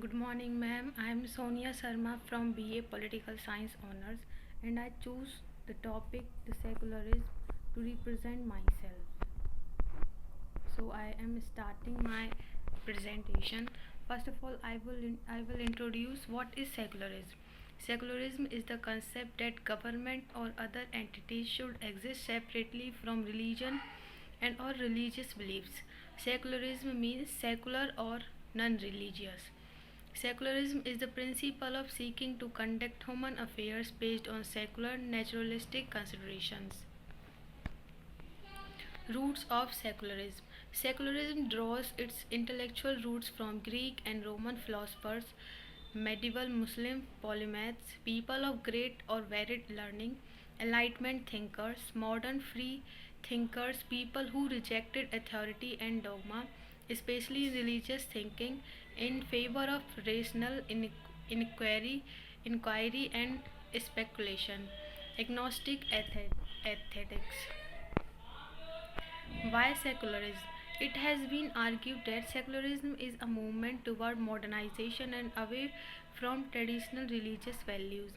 Good morning, ma'am. I am Sonia Sharma from BA Political Science Honors, and I choose the topic the secularism to represent myself. So I am starting my presentation. First of all, I will introduce what is secularism. Secularism is the concept that government or other entities should exist separately from religion and or religious beliefs. Secularism means secular or non-religious. Secularism is the principle of seeking to conduct human affairs based on secular naturalistic considerations. Roots of secularism. Secularism draws its intellectual roots from Greek and Roman philosophers, medieval Muslim polymaths, people of great or varied learning, Enlightenment thinkers, modern free thinkers, people who rejected authority and dogma, especially religious thinking, in favor of rational inquiry and speculation. Agnostic aesthetics. Why secularism? It has been argued that secularism is a movement toward modernization and away from traditional religious values.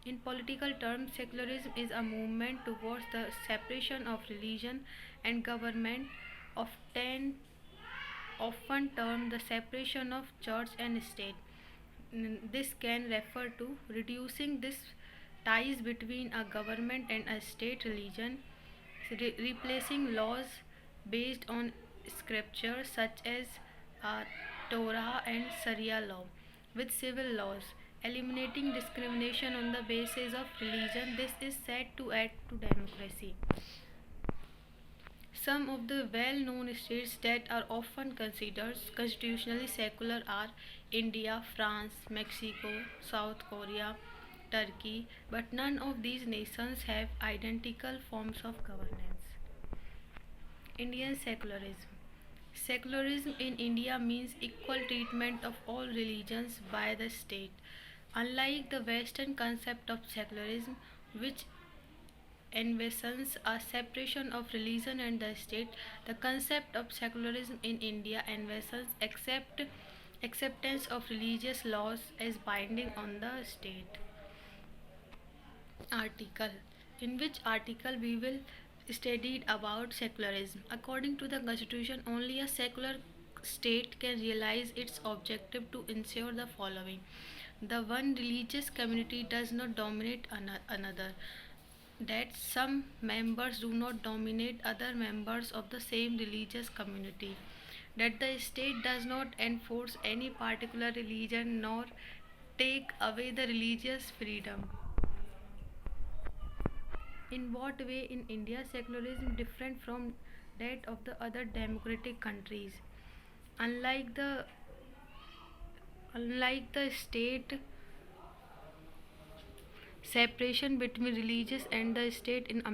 In political terms, secularism is a movement towards the separation of religion and government, often often termed the separation of church and state. This can refer to reducing this ties between a government and a state religion, replacing laws based on scripture such as Torah and Sharia law with civil laws, eliminating discrimination on the basis of religion. This is said to add to democracy. Some of the well known states that are often considered constitutionally secular are India, France, Mexico, South Korea, Turkey, but none of these nations have identical forms of governance. Indian secularism. Secularism in India means equal treatment of all religions by the state. Unlike the Western concept of secularism, which envisions a separation of religion and the state, the concept of secularism in India envisions acceptance of religious laws as binding on the state. Article. In which article we will study about secularism. According to the constitution, only a secular state can realize its objective to ensure the following: the one religious community does not dominate another, that some members do not dominate other members of the same religious community, that the state does not enforce any particular religion nor take away the religious freedom. In what way in India secularism different from that of the other democratic countries? Unlike the unlike the state separation between religious and the state in America,